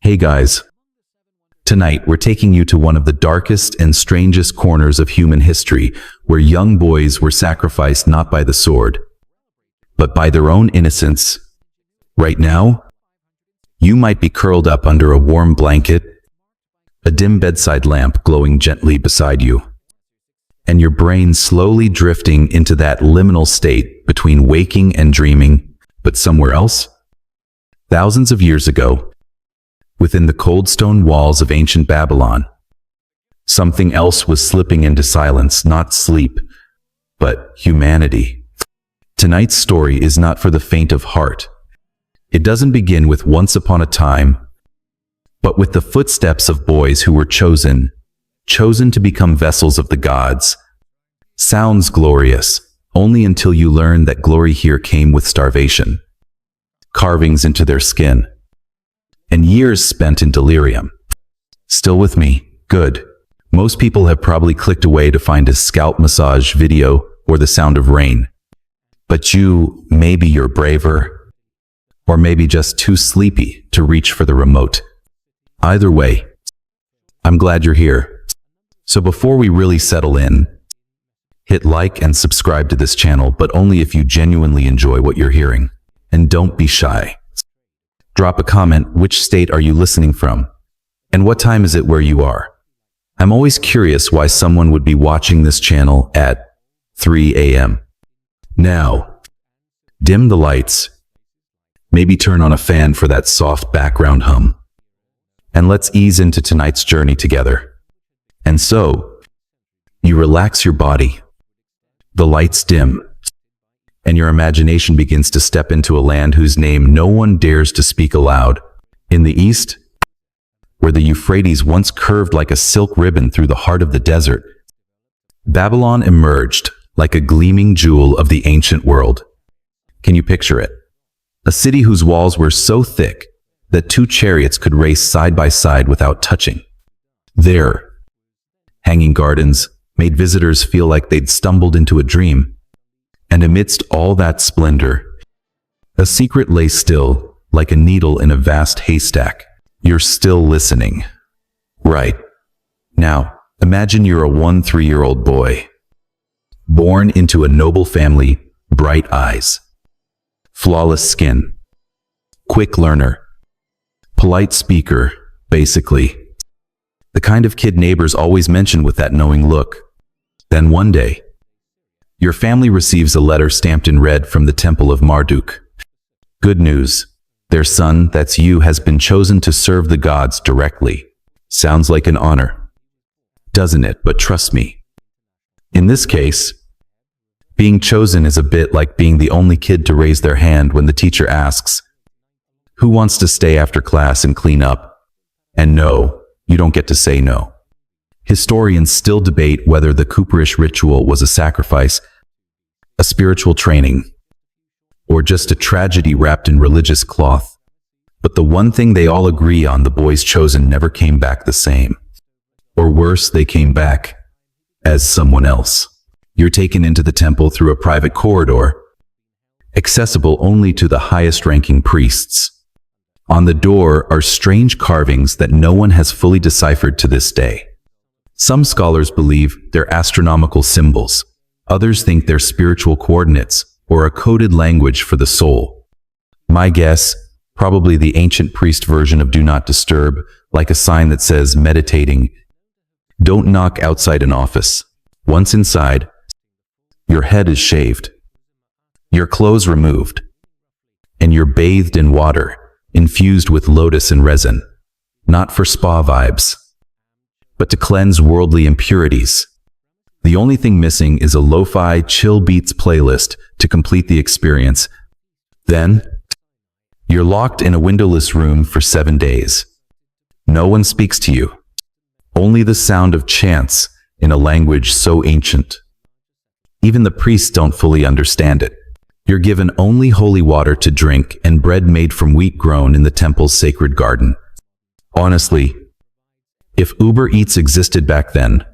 Hey guys, tonight we're taking you to one of the darkest and strangest corners of human history, where young boys were sacrificed not by the sword, but by their own innocence. Right now, you might be curled up under a warm blanket, a dim bedside lamp glowing gently beside you, and your brain slowly drifting into that liminal state between waking and dreaming, but somewhere else. Thousands of years ago, within the cold stone walls of ancient Babylon, something else was slipping into silence, not sleep, but humanity. Tonight's story is not for the faint of heart. It doesn't begin with once upon a time, but with the footsteps of boys who were chosen to become vessels of the gods. Sounds glorious, only until you learn that glory here came with starvation, carvings into their skin, and years spent in delirium. Still with me? Good. Most people have probably clicked away to find a scalp massage video or the sound of rain. But maybe you're braver, or maybe just too sleepy to reach for the remote. Either way, I'm glad you're here. So before we really settle in, hit like and subscribe to this channel, but only if you genuinely enjoy what you're hearing. And don't be shy. Drop a comment, which state are you listening from? And what time is it where you are? I'm always curious why someone would be watching this channel at 3 a.m. Now, dim the lights. Maybe turn on a fan for that soft background hum. And let's ease into tonight's journey together. And so, you relax your body. The lights dim, and your imagination begins to step into a land whose name no one dares to speak aloud. In the east, where the Euphrates once curved like a silk ribbon through the heart of the desert, Babylon emerged like a gleaming jewel of the ancient world. Can you picture it? A city whose walls were so thick that two chariots could race side by side without touching. There, hanging gardens made visitors feel like they'd stumbled into a dream. And amidst all that splendor, a secret lay still, like a needle in a vast haystack. You're still listening. Right. Now, imagine you're a 3-year-old boy, born into a noble family, bright eyes, flawless skin, quick learner, polite speaker, basically. The kind of kid neighbors always mention with that knowing look. Then one day, your family receives a letter stamped in red from the Temple of Marduk. Good news. Their son, that's you, has been chosen to serve the gods directly. Sounds like an honor, doesn't it? But trust me, in this case, being chosen is a bit like being the only kid to raise their hand when the teacher asks, "Who wants to stay after class and clean up?" And no, you don't get to say no. Historians still debate whether the Cooperish ritual was a sacrifice, a spiritual training, or just a tragedy wrapped in religious cloth. But the one thing they all agree on, the boys chosen never came back the same. Or worse, they came back as someone else. You're taken into the temple through a private corridor, accessible only to the highest-ranking priests. On the door are strange carvings that no one has fully deciphered to this day. Some scholars believe they're astronomical symbols. Others think they're spiritual coordinates or a coded language for the soul. My guess, probably the ancient priest version of Do Not Disturb, like a sign that says meditating. Don't knock outside an office. Once inside, your head is shaved, your clothes removed, and you're bathed in water infused with lotus and resin, not for spa vibes, but to cleanse worldly impurities. The only thing missing is a lo-fi chill beats playlist to complete the experience. Then, you're locked in a windowless room for 7 days. No one speaks to you. Only the sound of chants in a language so ancient. Even the priests don't fully understand it. You're given only holy water to drink and bread made from wheat grown in the temple's sacred garden. Honestly, if Uber Eats existed back then,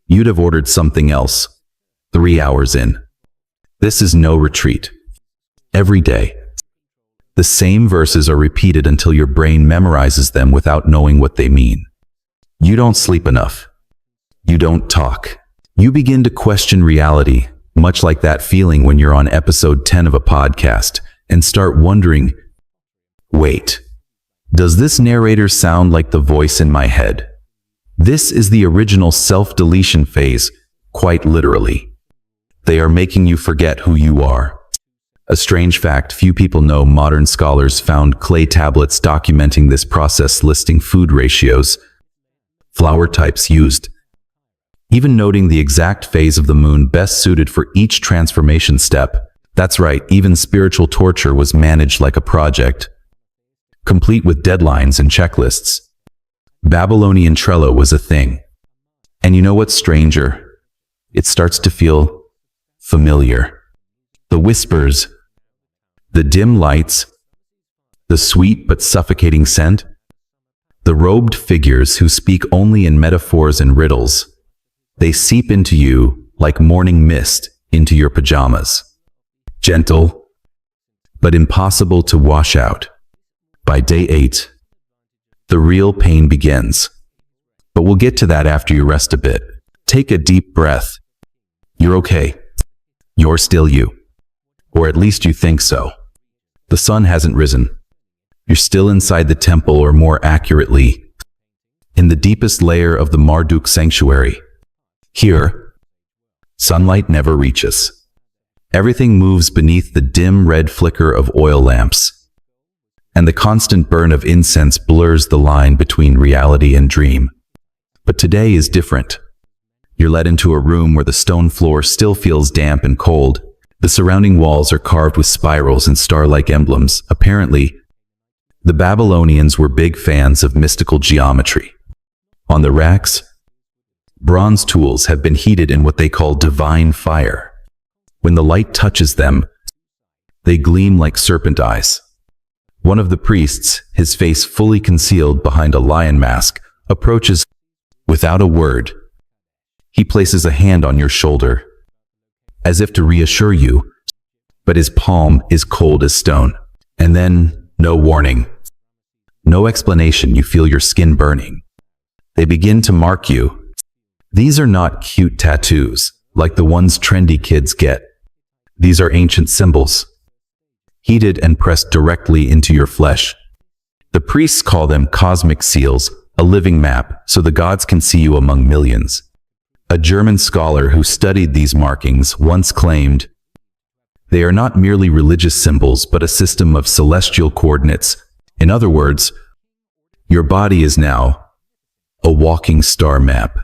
you'd have ordered something else 3 hours in. This is no retreat. Every day, The same verses are repeated until your brain memorizes them without knowing what they mean. You don't sleep enough. You don't talk. You begin to question reality, much like that feeling when you're on episode 10 of a podcast, and start wondering, wait, does this narrator sound like the voice in my head? This is the original self-deletion phase, quite literally. They are making you forget who you are. A strange fact few people know: modern scholars found clay tablets documenting this process, listing food ratios, flour types used, even noting the exact phase of the moon best suited for each transformation step. That's right, even spiritual torture was managed like a project, complete with deadlines and checklists. Babylonian Trello was a thing. And you know what's stranger? It starts to feel familiar. The whispers, the dim lights, the sweet but suffocating scent, the robed figures who speak only in metaphors and riddles. They seep into you like morning mist into your pajamas. Gentle, but impossible to wash out. By day 8, the real pain begins. But we'll get to that after you rest a bit. Take a deep breath. You're okay. You're still you. Or at least you think so. The sun hasn't risen. You're still inside the temple, or more accurately, in the deepest layer of the Marduk sanctuary. Here, sunlight never reaches. Everything moves beneath the dim red flicker of oil lamps, and the constant burn of incense blurs the line between reality and dream. But today is different. You're led into a room where the stone floor still feels damp and cold. The surrounding walls are carved with spirals and star-like emblems. Apparently, the Babylonians were big fans of mystical geometry. On the racks, bronze tools have been heated in what they call divine fire. When the light touches them, they gleam like serpent eyes. One of the priests, his face fully concealed behind a lion mask, approaches without a word. He places a hand on your shoulder, as if to reassure you, but his palm is cold as stone. And then, no warning, no explanation, you feel your skin burning. They begin to mark you. These are not cute tattoos, like the ones trendy kids get. These are ancient symbols, heated and pressed directly into your flesh. The priests call them cosmic seals, a living map, so the gods can see you among millions. A German scholar who studied these markings once claimed, "They are not merely religious symbols, but a system of celestial coordinates." In other words, your body is now a walking star map.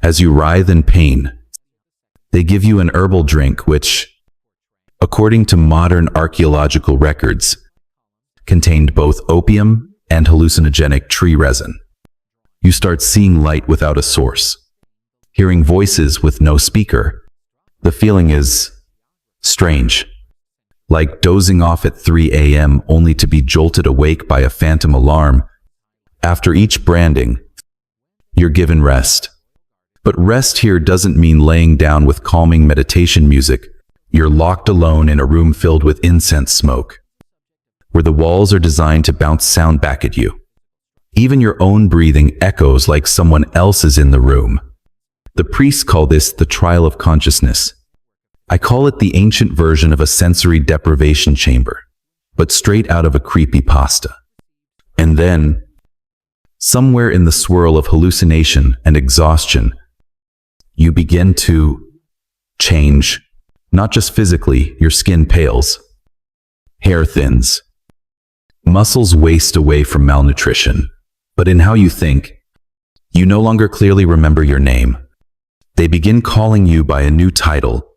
As you writhe in pain, they give you an herbal drink which, according to modern archaeological records, contained both opium and hallucinogenic tree resin. You start seeing light without a source, hearing voices with no speaker. The feeling is strange, like dozing off at 3 a.m. only to be jolted awake by a phantom alarm. After each branding, you're given rest. But rest here doesn't mean laying down with calming meditation music. You're locked alone in a room filled with incense smoke, where the walls are designed to bounce sound back at you. Even your own breathing echoes like someone else is in the room. The priests call this the trial of consciousness. I call it the ancient version of a sensory deprivation chamber, but straight out of a creepypasta. And then, somewhere in the swirl of hallucination and exhaustion, you begin to change. Not just physically, your skin pales, hair thins, muscles waste away from malnutrition, but in how you think. You no longer clearly remember your name. They begin calling you by a new title,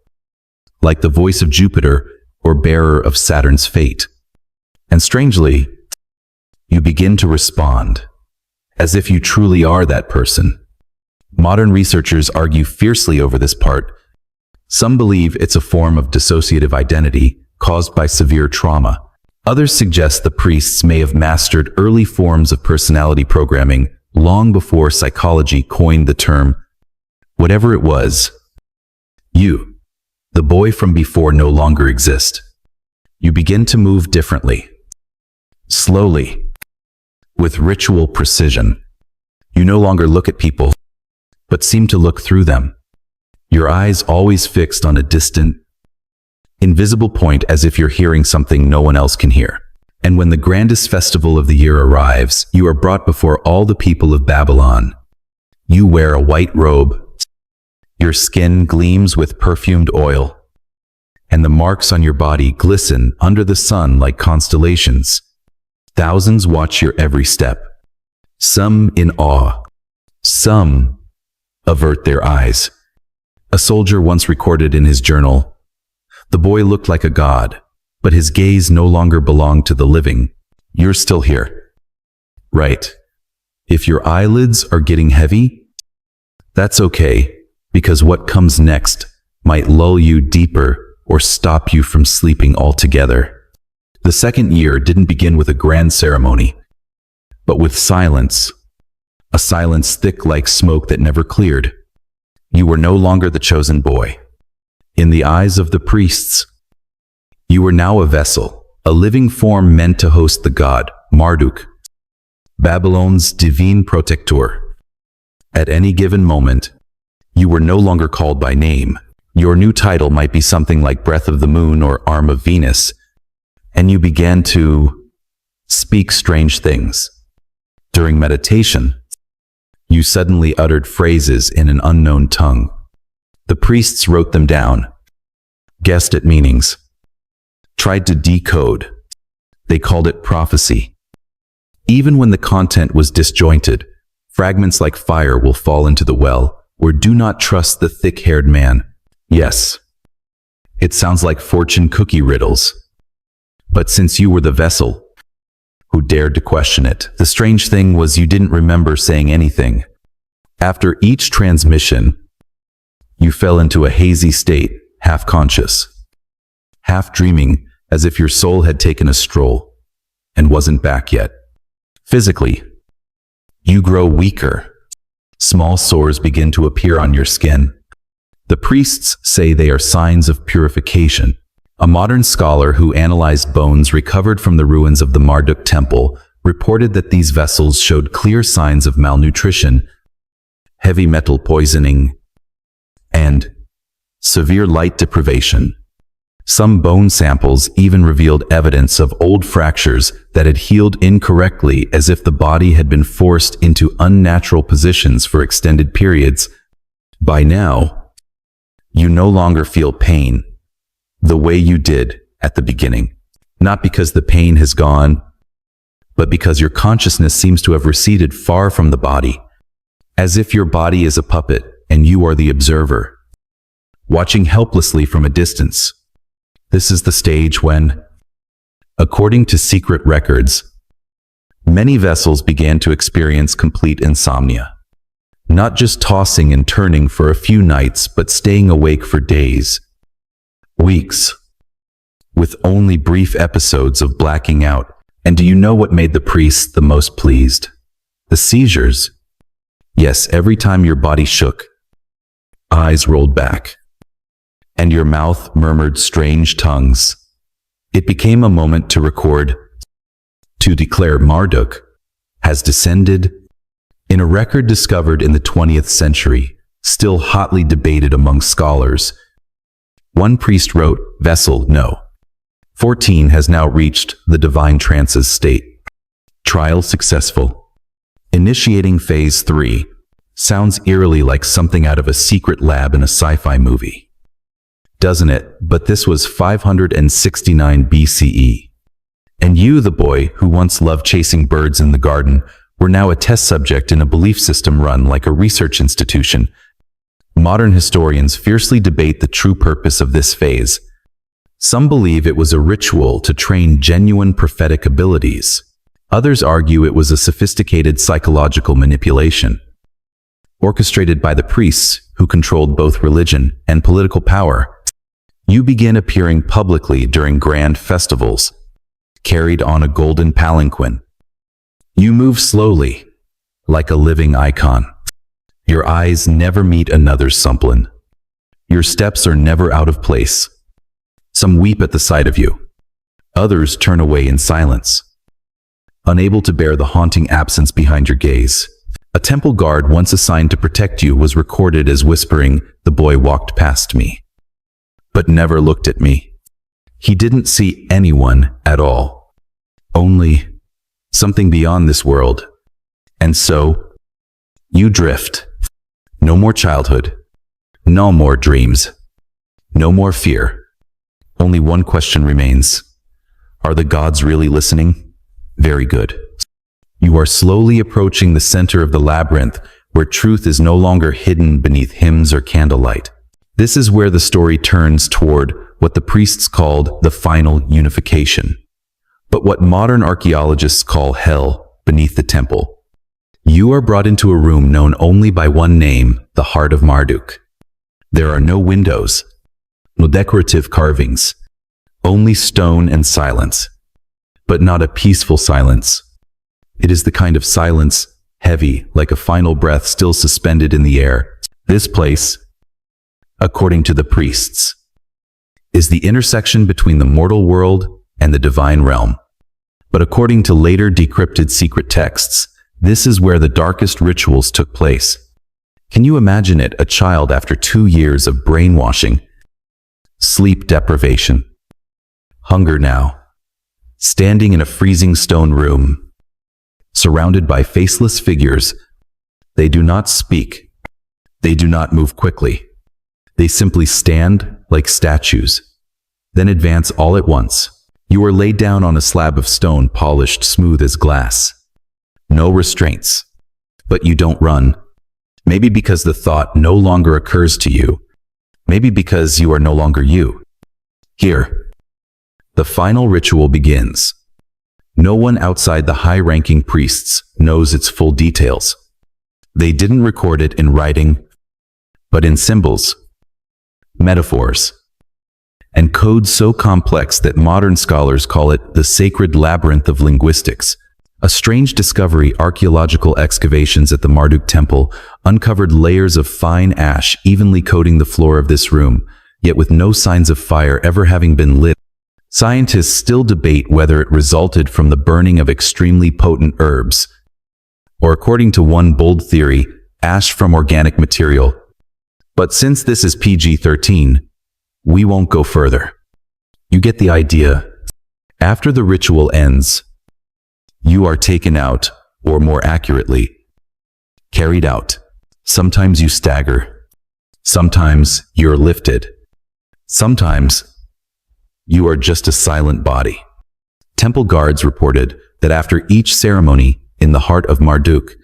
like the voice of Jupiter or bearer of Saturn's fate. And strangely, you begin to respond, as if you truly are that person. Modern researchers argue fiercely over this part. Some believe it's a form of dissociative identity caused by severe trauma. Others suggest the priests may have mastered early forms of personality programming long before psychology coined the term. Whatever it was, you, the boy from before, no longer exist. You begin to move differently. Slowly, with ritual precision, you no longer look at people, but seem to look through them. Your eyes always fixed on a distant, invisible point, as if you're hearing something no one else can hear. And when the grandest festival of the year arrives, you are brought before all the people of Babylon. You wear a white robe. Your skin gleams with perfumed oil, and the marks on your body glisten under the sun like constellations. Thousands watch your every step, some in awe, some avert their eyes. A soldier once recorded in his journal, "The boy looked like a god, but his gaze no longer belonged to the living." You're still here. Right. If your eyelids are getting heavy, that's okay, because what comes next might lull you deeper or stop you from sleeping altogether. The second year didn't begin with a grand ceremony, but with silence, a silence thick like smoke that never cleared. You were no longer the chosen boy. In the eyes of the priests, you were now a vessel, a living form meant to host the god, Marduk, Babylon's divine protector. At any given moment, you were no longer called by name. Your new title might be something like Breath of the Moon or Arm of Venus, and you began to speak strange things. During meditation, you suddenly uttered phrases in an unknown tongue. The priests wrote them down, guessed at meanings, tried to decode. They called it prophecy. Even when the content was disjointed, fragments like fire will fall into the well, or do not trust the thick-haired man. Yes, it sounds like fortune cookie riddles. But since you were the vessel who dared to question it, the strange thing was you didn't remember saying anything. After each transmission, you fell into a hazy state, half conscious, half dreaming, as if your soul had taken a stroll and wasn't back yet. Physically, you grow weaker. Small sores begin to appear on your skin. The priests say they are signs of purification. A modern scholar who analyzed bones recovered from the ruins of the Marduk temple reported that these vessels showed clear signs of malnutrition, heavy metal poisoning, and severe light deprivation. Some bone samples even revealed evidence of old fractures that had healed incorrectly, as if the body had been forced into unnatural positions for extended periods. By now, you no longer feel pain the way you did at the beginning. Not because the pain has gone, but because your consciousness seems to have receded far from the body, as if your body is a puppet and you are the observer, watching helplessly from a distance. This is the stage when, according to secret records, many vessels began to experience complete insomnia. Not just tossing and turning for a few nights, but staying awake for days, weeks, with only brief episodes of blacking out. And do you know what made the priests the most pleased? The seizures. Yes, every time your body shook, eyes rolled back, and your mouth murmured strange tongues. It became a moment to record, to declare Marduk has descended. In a record discovered in the 20th century, still hotly debated among scholars, one priest wrote, "Vessel No. 14 has now reached the divine trance's state. Trial successful. Initiating phase 3. Sounds eerily like something out of a secret lab in a sci-fi movie, doesn't it? But this was 569 BCE. And you, the boy who once loved chasing birds in the garden, were now a test subject in a belief system run like a research institution. Modern historians fiercely debate the true purpose of this phase. Some believe it was a ritual to train genuine prophetic abilities. Others argue it was a sophisticated psychological manipulation, orchestrated by the priests who controlled both religion and political power. You begin appearing publicly during grand festivals, carried on a golden palanquin. You move slowly, like a living icon. Your eyes never meet another's Sumplin. Your steps are never out of place. Some weep at the sight of you. Others turn away in silence. unable to bear the haunting absence behind your gaze. A temple guard once assigned to protect you was recorded as whispering, "The boy walked past me, but never looked at me." He didn't see anyone at all. Only something beyond this world. And so, you drift. No more childhood. No more dreams. No more fear. Only one question remains. Are the gods really listening? Very good. You are slowly approaching the center of the labyrinth, where truth is no longer hidden beneath hymns or candlelight. This is where the story turns toward what the priests called the final unification, but what modern archaeologists call hell beneath the temple. You are brought into a room known only by one name, the heart of Marduk. There are no windows, no decorative carvings, only stone and silence, but not a peaceful silence. It is the kind of silence, heavy, like a final breath still suspended in the air. This place, according to the priests, is the intersection between the mortal world and the divine realm. But according to later decrypted secret texts, this is where the darkest rituals took place. Can you imagine it, a child after 2 years of brainwashing, sleep deprivation, hunger now, standing in a freezing stone room, surrounded by faceless figures. They do not speak. They do not move quickly. They simply stand like statues, then advance all at once. You are laid down on a slab of stone polished smooth as glass. No restraints. But you don't run. Maybe because the thought no longer occurs to you. Maybe because you are no longer you. Here, the final ritual begins. No one outside the high-ranking priests knows its full details. They didn't record it in writing, but in symbols, metaphors, and codes so complex that modern scholars call it the sacred labyrinth of linguistics. A strange discovery: archaeological excavations at the Marduk temple uncovered layers of fine ash evenly coating the floor of this room, yet with no signs of fire ever having been lit. Scientists still debate whether it resulted from the burning of extremely potent herbs, or, according to one bold theory, ash from organic material. But since this is PG-13, we won't go further. You get the idea. After the ritual ends, you are taken out, or more accurately, carried out. Sometimes you stagger. Sometimes you're lifted. Sometimes you are just a silent body. Temple guards reported that after each ceremony in the heart of Marduk,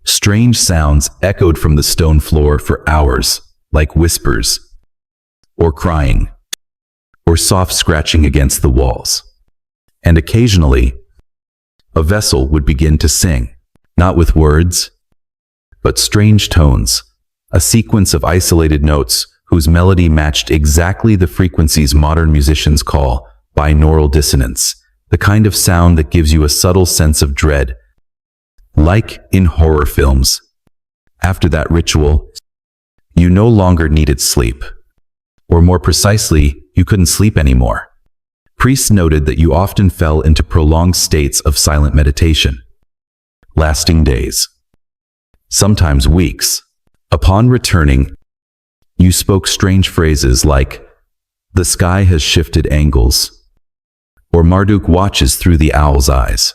strange sounds echoed from the stone floor for hours, like whispers, or crying, or soft scratching against the walls. And occasionally, a vessel would begin to sing, not with words, but strange tones, a sequence of isolated notes whose melody matched exactly the frequencies modern musicians call binaural dissonance, the kind of sound that gives you a subtle sense of dread, like in horror films. After that ritual, you no longer needed sleep. Or more precisely, you couldn't sleep anymore. Priests noted that you often fell into prolonged states of silent meditation, lasting days, sometimes weeks. Upon returning, you spoke strange phrases like, "The sky has shifted angles," or "Marduk watches through the owl's eyes."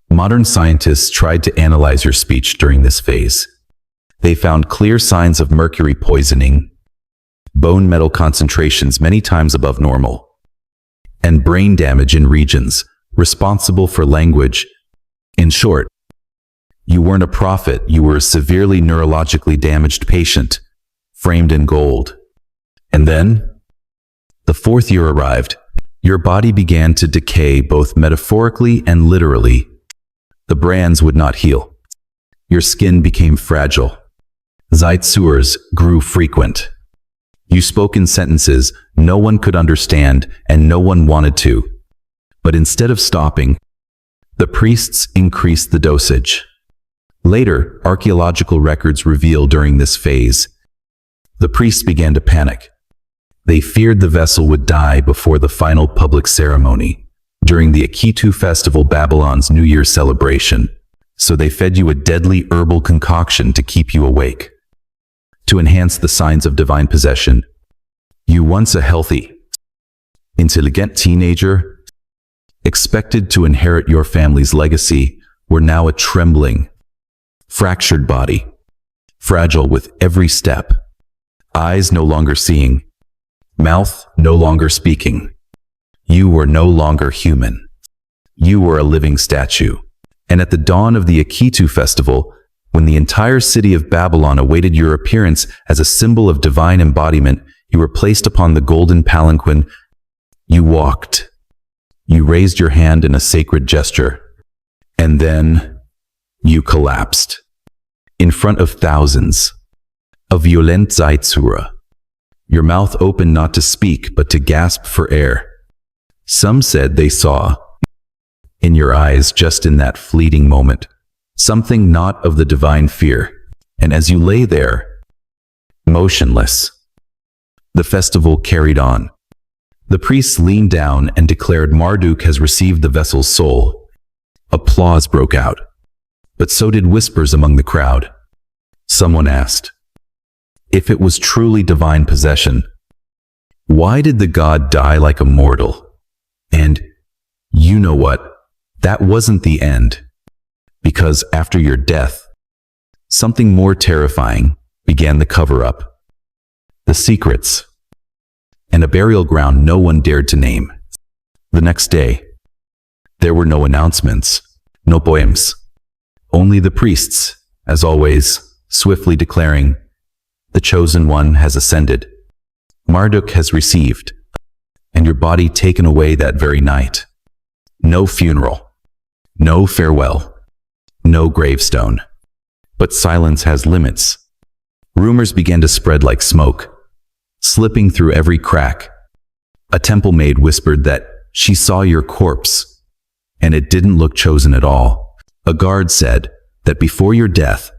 Modern scientists tried to analyze your speech during this phase. They found clear signs of mercury poisoning, bone metal concentrations many times above normal, and brain damage in regions responsible for language. In short, you weren't a prophet, you were a severely neurologically damaged patient, framed in gold. And then, the fourth year arrived. Your body began to decay both metaphorically and literally. The brands would not heal. Your skin became fragile. Zeitsures grew frequent. You spoke in sentences no one could understand and no one wanted to. But instead of stopping, the priests increased the dosage. Later, archaeological records reveal during this phase, the priests began to panic. They feared the vessel would die before the final public ceremony. during the Akitu festival, Babylon's New Year's celebration. So they fed you a deadly herbal concoction to keep you awake. To enhance the signs of divine possession, you, once a healthy, intelligent teenager, expected to inherit your family's legacy, were now a trembling, fractured body, fragile with every step, eyes no longer seeing, mouth no longer speaking. You were no longer human. You were a living statue. And at the dawn of the Akitu festival, when the entire city of Babylon awaited your appearance as a symbol of divine embodiment, you were placed upon the golden palanquin. You walked. You raised your hand in a sacred gesture. And then you collapsed. In front of thousands. A violent Zeitzura. Your mouth opened not to speak, but to gasp for air. Some said they saw, in your eyes just in that fleeting moment, something not of the divine fear. And as you lay there, motionless, the festival carried on. The priests leaned down and declared, Marduk has received the vessel's soul. Applause broke out, but so did whispers among the crowd. Someone asked, if it was truly divine possession, why did the god die like a mortal? And you know what? That wasn't the end. Because after your death, something more terrifying began the cover-up. The secrets. And a burial ground no one dared to name. The next day, there were no announcements, no poems. Only the priests, as always, swiftly declaring, the chosen one has ascended. Marduk has received, and your body taken away that very night. No funeral, no farewell, no gravestone. But silence has limits. Rumors began to spread like smoke, slipping through every crack. A temple maid whispered that she saw your corpse, and it didn't look chosen at all. A guard said that before your death,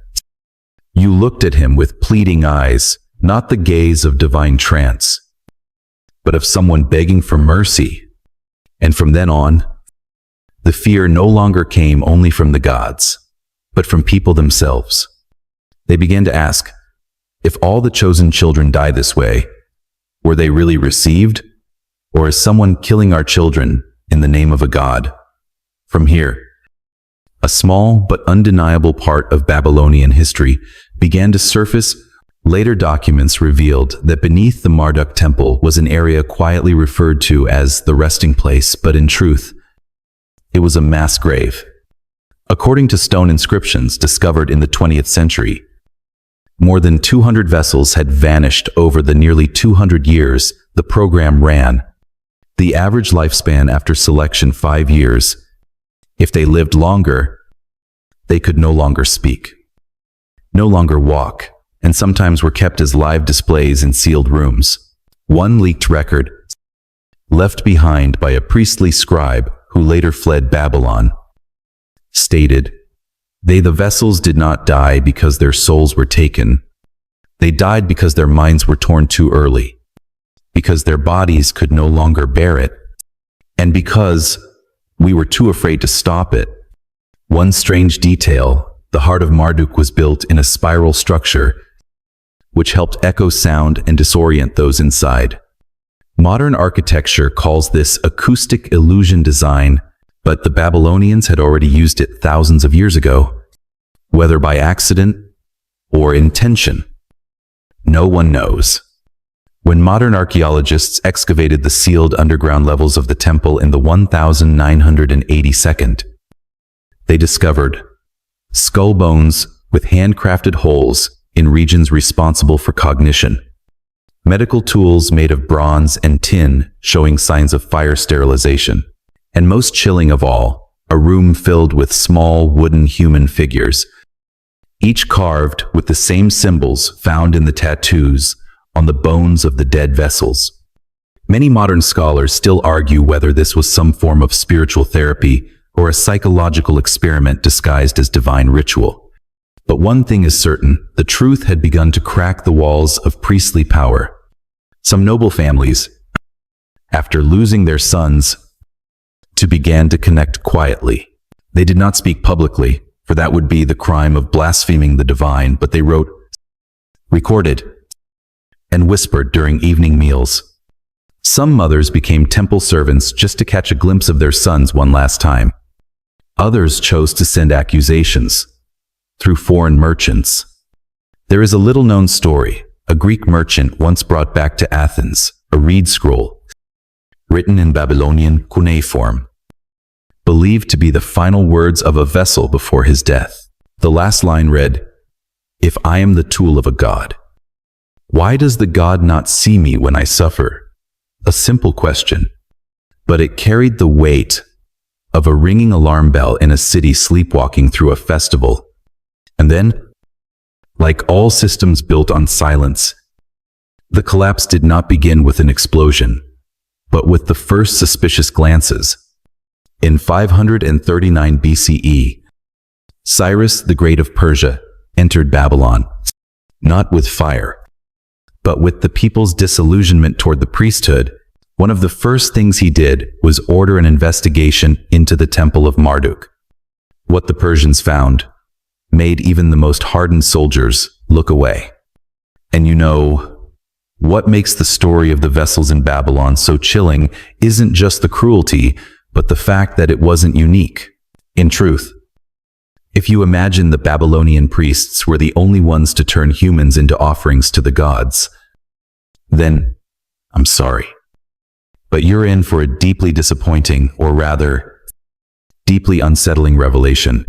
you looked at him with pleading eyes, not the gaze of divine trance, but of someone begging for mercy. And from then on, the fear no longer came only from the gods, but from people themselves. They began to ask, if all the chosen children die this way, were they really received? Or is someone killing our children in the name of a god? From here, a small but undeniable part of Babylonian history began to surface. Later documents revealed that beneath the Marduk temple was an area quietly referred to as the resting place, but in truth, it was a mass grave. According to stone inscriptions discovered in the 20th century, more than 200 vessels had vanished over the nearly 200 years the program ran. The average lifespan after selection 5 years. If they lived longer, they could no longer speak, no longer walk, and sometimes were kept as live displays in sealed rooms. One leaked record, left behind by a priestly scribe who later fled Babylon, stated, the vessels did not die because their souls were taken. They died because their minds were torn too early, because their bodies could no longer bear it, and because we were too afraid to stop it. One strange detail, the heart of Marduk was built in a spiral structure, which helped echo sound and disorient those inside. Modern architecture calls this acoustic illusion design, but the Babylonians had already used it thousands of years ago. Whether by accident or intention, no one knows. When modern archaeologists excavated the sealed underground levels of the temple in the 1982nd, they discovered skull bones with handcrafted holes in regions responsible for cognition, medical tools made of bronze and tin showing signs of fire sterilization, and most chilling of all, a room filled with small wooden human figures, each carved with the same symbols found in the tattoos on the bones of the dead vessels. Many modern scholars still argue whether this was some form of spiritual therapy or a psychological experiment disguised as divine ritual. But one thing is certain, the truth had begun to crack the walls of priestly power. Some noble families, after losing their sons, to began to connect quietly. They did not speak publicly, for that would be the crime of blaspheming the divine, but they wrote, recorded, and whispered during evening meals. Some mothers became temple servants just to catch a glimpse of their sons one last time. Others chose to send accusations through foreign merchants. There is a little-known story. A Greek merchant once brought back to Athens a reed scroll written in Babylonian cuneiform, believed to be the final words of a vessel before his death. The last line read, "If I am the tool of a god, why does the god not see me when I suffer?" A simple question, but it carried the weight of a ringing alarm bell in a city sleepwalking through a festival. And then, like all systems built on silence, the collapse did not begin with an explosion, but with the first suspicious glances. In 539 BCE, Cyrus the Great of Persia entered Babylon, not with fire, but with the people's disillusionment toward the priesthood. One of the first things he did was order an investigation into the temple of Marduk. What the Persians found made even the most hardened soldiers look away. And you know, what makes the story of the vessels in Babylon so chilling isn't just the cruelty, but the fact that it wasn't unique. In truth, if you imagine the Babylonian priests were the only ones to turn humans into offerings to the gods, then I'm sorry, but you're in for a deeply disappointing, or rather, deeply unsettling revelation.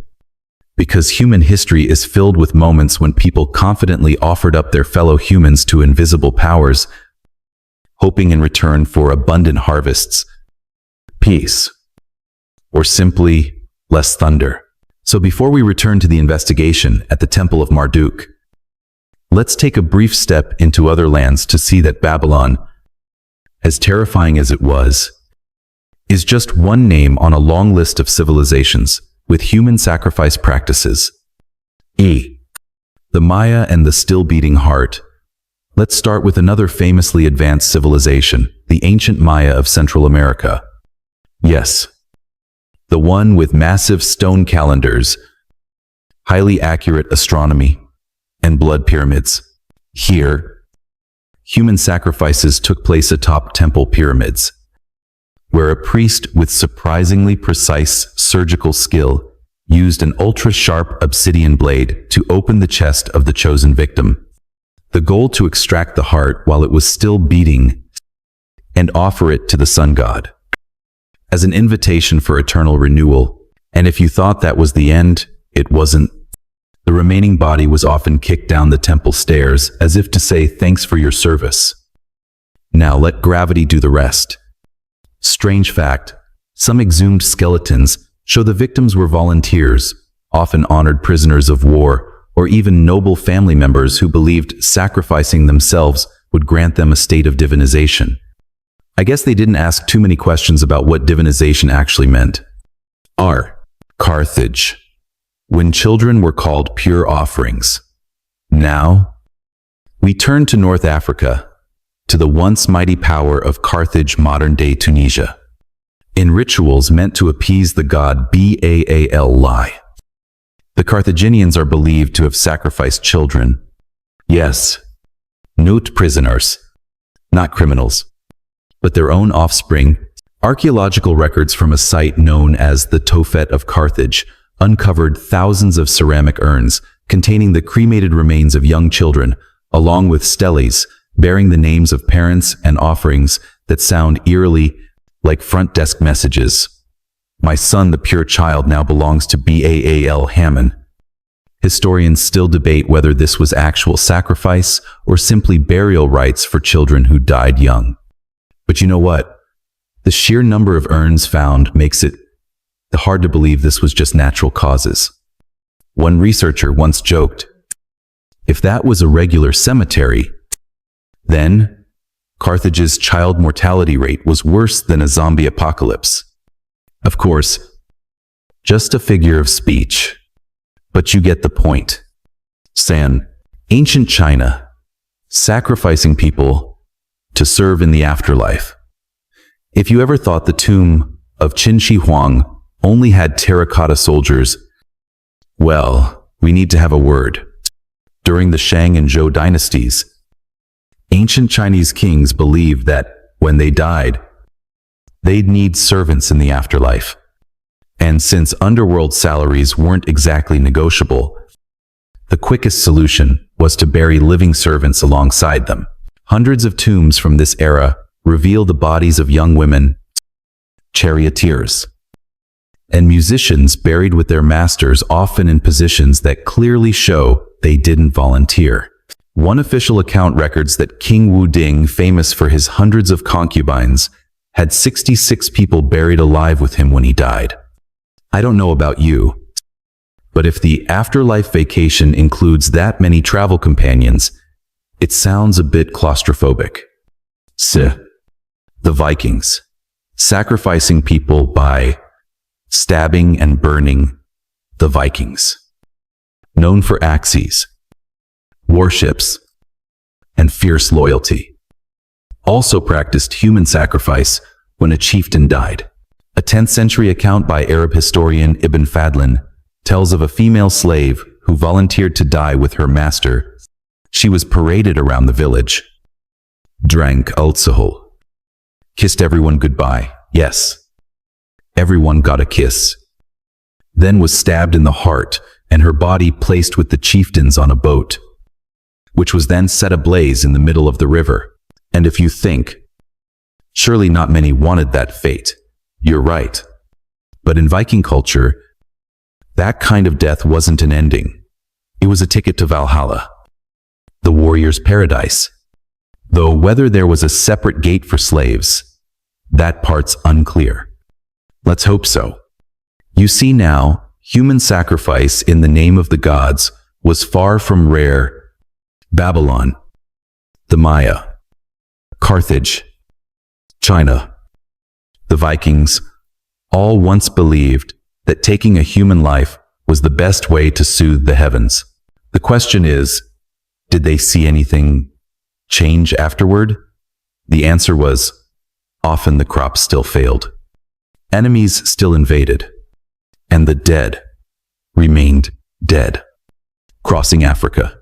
Because human history is filled with moments when people confidently offered up their fellow humans to invisible powers, hoping in return for abundant harvests, peace, or simply less thunder. So before we return to the investigation at the Temple of Marduk, let's take a brief step into other lands to see that Babylon, as terrifying as it was, is just one name on a long list of civilizations with human sacrifice practices. The Maya and the still beating heart. Let's start with another famously advanced civilization, the ancient Maya of Central America. Yes, the one with massive stone calendars, highly accurate astronomy, and blood pyramids. Here, human sacrifices took place atop temple pyramids, where a priest with surprisingly precise surgical skill used an ultra-sharp obsidian blade to open the chest of the chosen victim. The goal to extract the heart while it was still beating and offer it to the sun god as an invitation for eternal renewal. And if you thought that was the end, it wasn't. The remaining body was often kicked down the temple stairs as if to say thanks for your service. Now let gravity do the rest. Strange fact, some exhumed skeletons show the victims were volunteers, often honored prisoners of war, or even noble family members who believed sacrificing themselves would grant them a state of divinization. I guess they didn't ask too many questions about what divinization actually meant. Carthage, when children were called pure offerings. Now, we turn to North Africa, to the once mighty power of Carthage, modern-day Tunisia, in rituals meant to appease the god Baal. The Carthaginians are believed to have sacrificed children. Yes, not prisoners, not criminals, but their own offspring. Archaeological records from a site known as the Tophet of Carthage uncovered thousands of ceramic urns containing the cremated remains of young children, along with steles bearing the names of parents and offerings that sound eerily like front desk messages. My son, the pure child, now belongs to Baal Hammon. Historians still debate whether this was actual sacrifice or simply burial rites for children who died young. But you know what? The sheer number of urns found makes it hard to believe this was just natural causes. One researcher once joked, if that was a regular cemetery, then Carthage's child mortality rate was worse than a zombie apocalypse. Of course, just a figure of speech, but you get the point. Ancient China, sacrificing people to serve in the afterlife. If you ever thought the tomb of Qin Shi Huang only had terracotta soldiers, well, we need to have a word. During the Shang and Zhou dynasties, ancient Chinese kings believed that when they died, they'd need servants in the afterlife. And since underworld salaries weren't exactly negotiable, the quickest solution was to bury living servants alongside them. Hundreds of tombs from this era reveal the bodies of young women, charioteers, and musicians buried with their masters, often in positions that clearly show they didn't volunteer. One official account records that King Wu Ding, famous for his hundreds of concubines, had 66 people buried alive with him when he died. I don't know about you, but if the afterlife vacation includes that many travel companions, it sounds a bit claustrophobic. The Vikings, sacrificing people by stabbing and burning. The Vikings, known for axes, warships, and fierce loyalty, also practiced human sacrifice when a chieftain died. A 10th century account by Arab historian Ibn Fadlan tells of a female slave who volunteered to die with her master. She was paraded around the village, drank alcohol, kissed everyone goodbye. Yes, everyone got a kiss. Then was stabbed in the heart and her body placed with the chieftains on a boat, which was then set ablaze in the middle of the river. And if you think, surely not many wanted that fate, you're right. But in Viking culture, that kind of death wasn't an ending. It was a ticket to Valhalla, the warrior's paradise. Though whether there was a separate gate for slaves, that part's unclear. Let's hope so. You see now, human sacrifice in the name of the gods was far from rare. Babylon, the Maya, Carthage, China, the Vikings, all once believed that taking a human life was the best way to soothe the heavens. The question is, did they see anything change afterward? The answer was, often the crops still failed. Enemies still invaded, and the dead remained dead. Crossing Africa,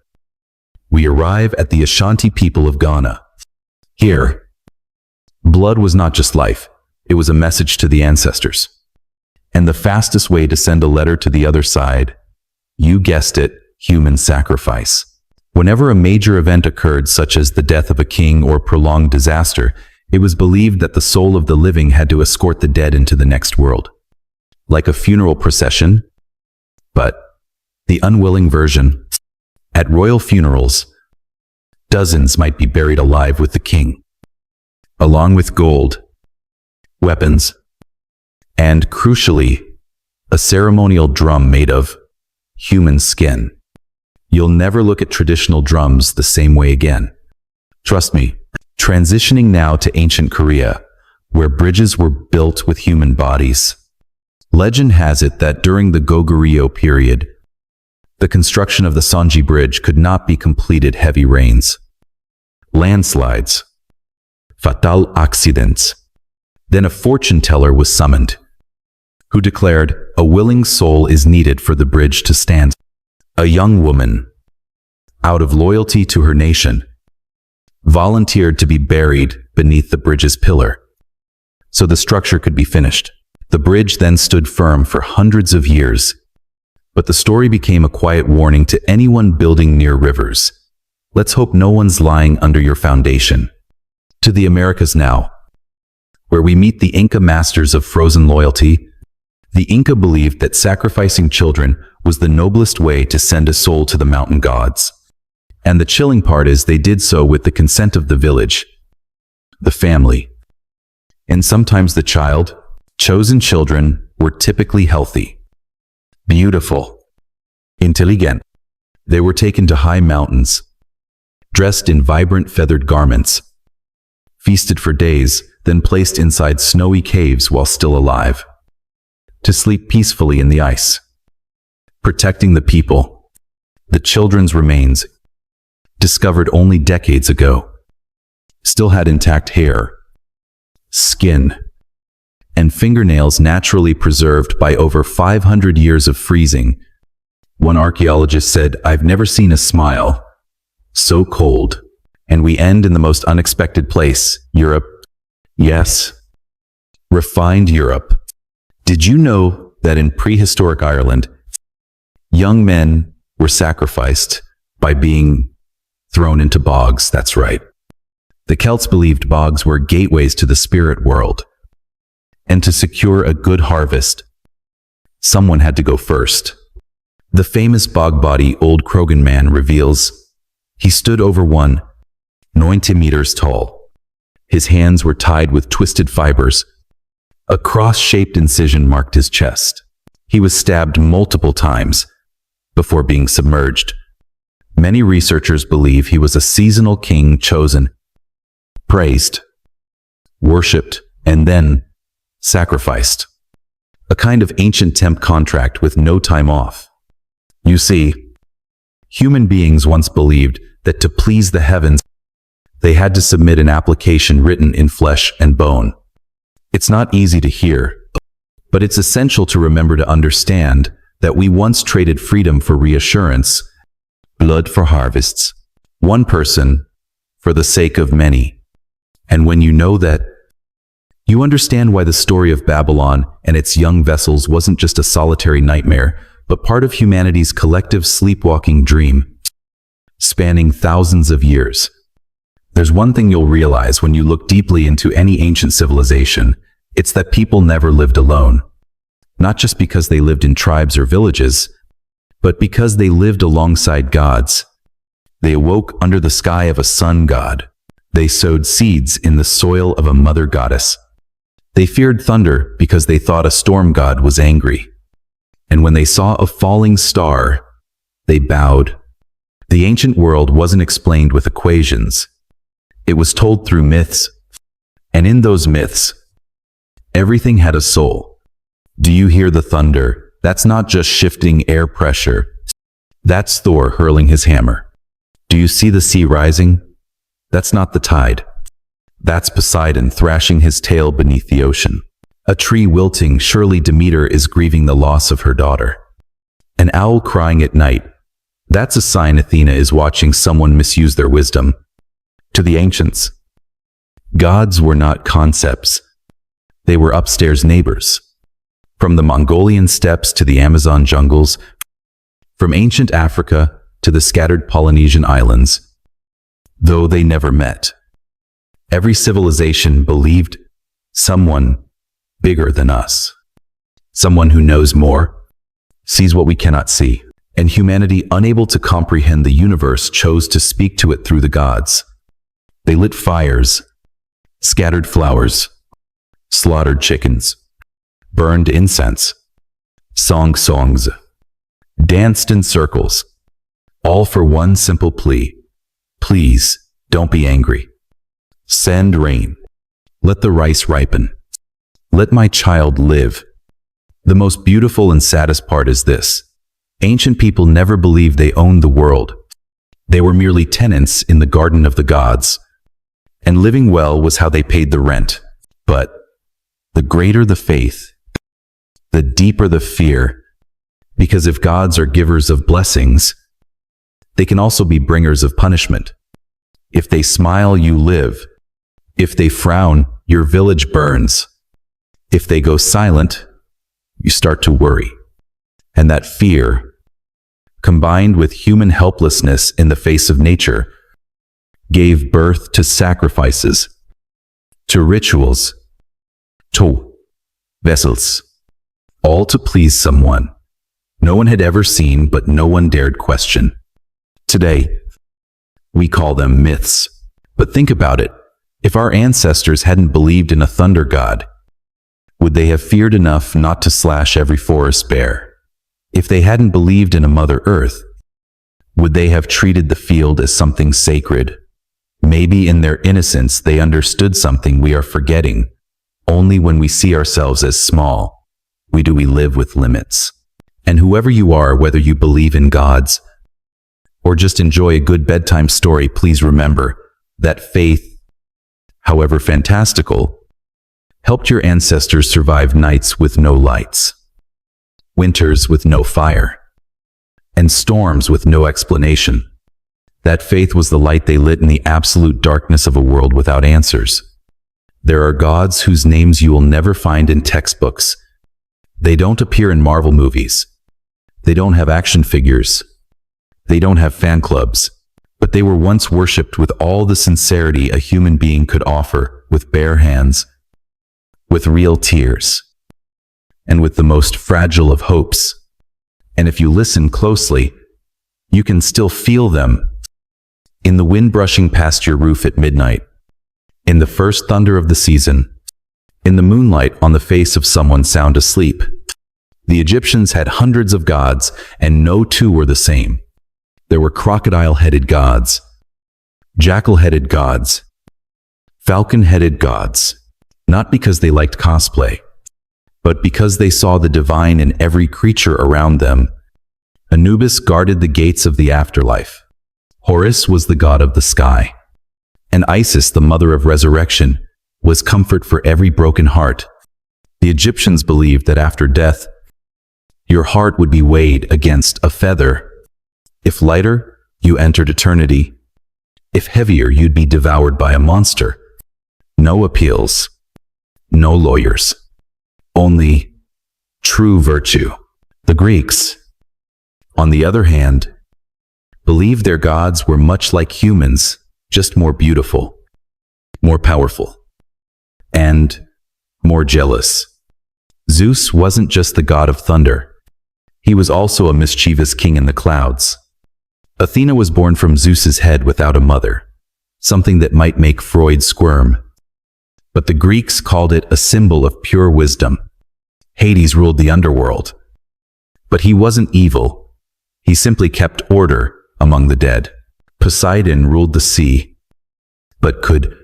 we arrive at the Ashanti people of Ghana. Here, blood was not just life, it was a message to the ancestors. And the fastest way to send a letter to the other side, you guessed it, human sacrifice. Whenever a major event occurred, such as the death of a king or prolonged disaster, it was believed that the soul of the living had to escort the dead into the next world. Like a funeral procession, but the unwilling version. At royal funerals, dozens might be buried alive with the king, along with gold, weapons, and, crucially, a ceremonial drum made of human skin. You'll never look at traditional drums the same way again. Trust me. Transitioning now to ancient Korea, where bridges were built with human bodies. Legend has it that during the Goguryeo period, the construction of the Sonji Bridge could not be completed. Heavy rains, landslides, fatal accidents. Then a fortune teller was summoned, who declared a willing soul is needed for the bridge to stand. A young woman, out of loyalty to her nation, volunteered to be buried beneath the bridge's pillar, so the structure could be finished. The bridge then stood firm for hundreds of years, but the story became a quiet warning to anyone building near rivers. Let's hope no one's lying under your foundation. To the Americas now, where we meet the Inca masters of frozen loyalty. The Inca believed that sacrificing children was the noblest way to send a soul to the mountain gods. And the chilling part is they did so with the consent of the village, the family, and sometimes the child. Chosen children were typically healthy, beautiful, intelligent. They were taken to high mountains, dressed in vibrant feathered garments, feasted for days, then placed inside snowy caves while still alive, to sleep peacefully in the ice. Protecting the people, the children's remains, discovered only decades ago, still had intact hair, skin, and fingernails naturally preserved by over 500 years of freezing. One archaeologist said, "I've never seen a smile so cold." And we end in the most unexpected place, Europe. Yes, refined Europe. Did you know that in prehistoric Ireland, young men were sacrificed by being thrown into bogs? That's right. The Celts believed bogs were gateways to the spirit world. And to secure a good harvest, someone had to go first. The famous bog body Old Krogan man reveals he stood over 90 meters tall. His hands were tied with twisted fibers. A cross-shaped incision marked his chest. He was stabbed multiple times before being submerged. Many researchers believe he was a seasonal king chosen, praised, worshipped, and then sacrificed. A kind of ancient temp contract with no time off. You see, human beings once believed that to please the heavens, they had to submit an application written in flesh and bone. It's not easy to hear, but it's essential to remember to understand that we once traded freedom for reassurance, blood for harvests, one person for the sake of many. And when you know that, you understand why the story of Babylon and its young vessels wasn't just a solitary nightmare, but part of humanity's collective sleepwalking dream, spanning thousands of years. There's one thing you'll realize when you look deeply into any ancient civilization. It's that people never lived alone. Not just because they lived in tribes or villages, but because they lived alongside gods. They awoke under the sky of a sun god. They sowed seeds in the soil of a mother goddess. They feared thunder because they thought a storm god was angry. And when they saw a falling star, they bowed. The ancient world wasn't explained with equations. It was told through myths. And in those myths, everything had a soul. Do you hear the thunder? That's not just shifting air pressure. That's Thor hurling his hammer. Do you see the sea rising? That's not the tide. That's Poseidon thrashing his tail beneath the ocean. A tree wilting, surely Demeter is grieving the loss of her daughter. An owl crying at night. That's a sign Athena is watching someone misuse their wisdom. To the ancients, gods were not concepts. They were upstairs neighbors. From the Mongolian steppes to the Amazon jungles, from ancient Africa to the scattered Polynesian islands, though they never met. Every civilization believed someone bigger than us. Someone who knows more, sees what we cannot see. And humanity, unable to comprehend the universe, chose to speak to it through the gods. They lit fires, scattered flowers, slaughtered chickens, burned incense, sung songs, danced in circles, all for one simple plea. Please, don't be angry. Send rain. Let the rice ripen. Let my child live. The most beautiful and saddest part is this. Ancient people never believed they owned the world. They were merely tenants in the garden of the gods. And living well was how they paid the rent. But the greater the faith, the deeper the fear. Because if gods are givers of blessings, they can also be bringers of punishment. If they smile, you live. If they frown, your village burns. If they go silent, you start to worry. And that fear, combined with human helplessness in the face of nature, gave birth to sacrifices, to rituals, to vessels, all to please someone no one had ever seen but no one dared question. Today, we call them myths. But think about it. If our ancestors hadn't believed in a thunder god, would they have feared enough not to slash every forest bare? If they hadn't believed in a Mother Earth, would they have treated the field as something sacred? Maybe in their innocence they understood something we are forgetting. Only when we see ourselves as small, we live with limits. And whoever you are, whether you believe in gods or just enjoy a good bedtime story, please remember that faith, however fantastical, helped your ancestors survive nights with no lights, winters with no fire, and storms with no explanation. That faith was the light they lit in the absolute darkness of a world without answers. There are gods whose names you will never find in textbooks. They don't appear in Marvel movies. They don't have action figures. They don't have fan clubs. But they were once worshipped with all the sincerity a human being could offer, with bare hands, with real tears, and with the most fragile of hopes. And if you listen closely, you can still feel them. In the wind brushing past your roof at midnight, in the first thunder of the season, in the moonlight on the face of someone sound asleep. The Egyptians had hundreds of gods, and no two were the same. There were crocodile-headed gods, jackal-headed gods, falcon-headed gods, not because they liked cosplay, but because they saw the divine in every creature around them. Anubis guarded the gates of the afterlife. Horus was the god of the sky. And Isis, the mother of resurrection, was comfort for every broken heart. The Egyptians believed that after death, your heart would be weighed against a feather. If lighter, you entered eternity. If heavier, you'd be devoured by a monster. No appeals. No lawyers. Only true virtue. The Greeks, on the other hand, believed their gods were much like humans, just more beautiful, more powerful, and more jealous. Zeus wasn't just the god of thunder. He was also a mischievous king in the clouds. Athena was born from Zeus's head without a mother, something that might make Freud squirm. But the Greeks called it a symbol of pure wisdom. Hades ruled the underworld. But he wasn't evil. He simply kept order among the dead. Poseidon ruled the sea, but could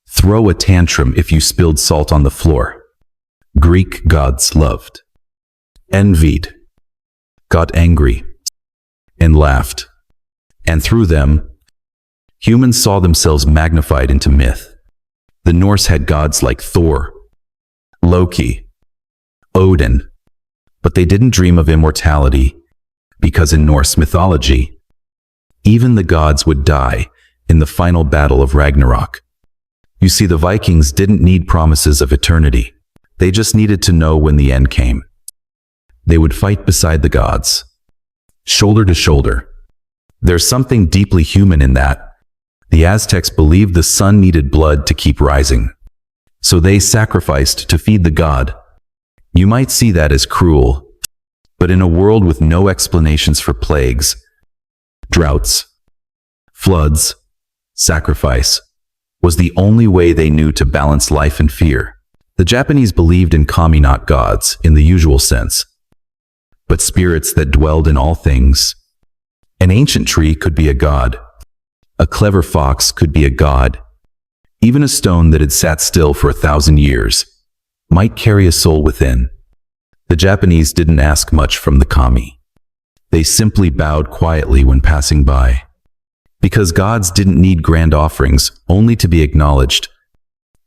throw a tantrum if you spilled salt on the floor. Greek gods loved, envied, got angry, and laughed. And through them, humans saw themselves magnified into myth. The Norse had gods like Thor, Loki, Odin, but they didn't dream of immortality, because in Norse mythology, even the gods would die in the final battle of Ragnarok. You see, the Vikings didn't need promises of eternity. They just needed to know when the end came. They would fight beside the gods, shoulder to shoulder. There's something deeply human in that. The Aztecs believed the sun needed blood to keep rising, so they sacrificed to feed the god. You might see that as cruel, but in a world with no explanations for plagues, droughts, floods, sacrifice was the only way they knew to balance life and fear. The Japanese believed in kami, not gods in the usual sense, but spirits that dwelled in all things. An ancient tree could be a god. A clever fox could be a god. Even a stone that had sat still for 1,000 years might carry a soul within. The Japanese didn't ask much from the kami. They simply bowed quietly when passing by. Because gods didn't need grand offerings, only to be acknowledged.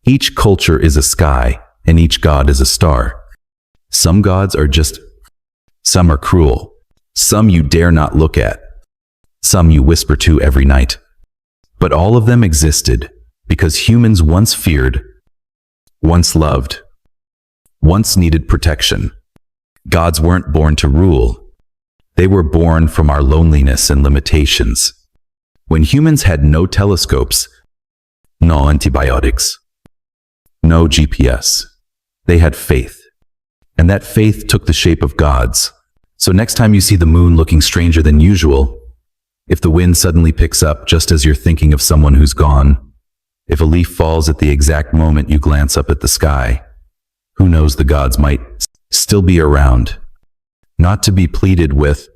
Each culture is a sky, and each god is a star. Some gods are just, some are cruel. Some you dare not look at. Some you whisper to every night. But all of them existed because humans once feared, once loved, once needed protection. Gods weren't born to rule. They were born from our loneliness and limitations. When humans had no telescopes, no antibiotics, no GPS, they had faith. And that faith took the shape of gods. So next time you see the moon looking stranger than usual, if the wind suddenly picks up just as you're thinking of someone who's gone, if a leaf falls at the exact moment you glance up at the sky, who knows, the gods might still be around. Not to be pleaded with,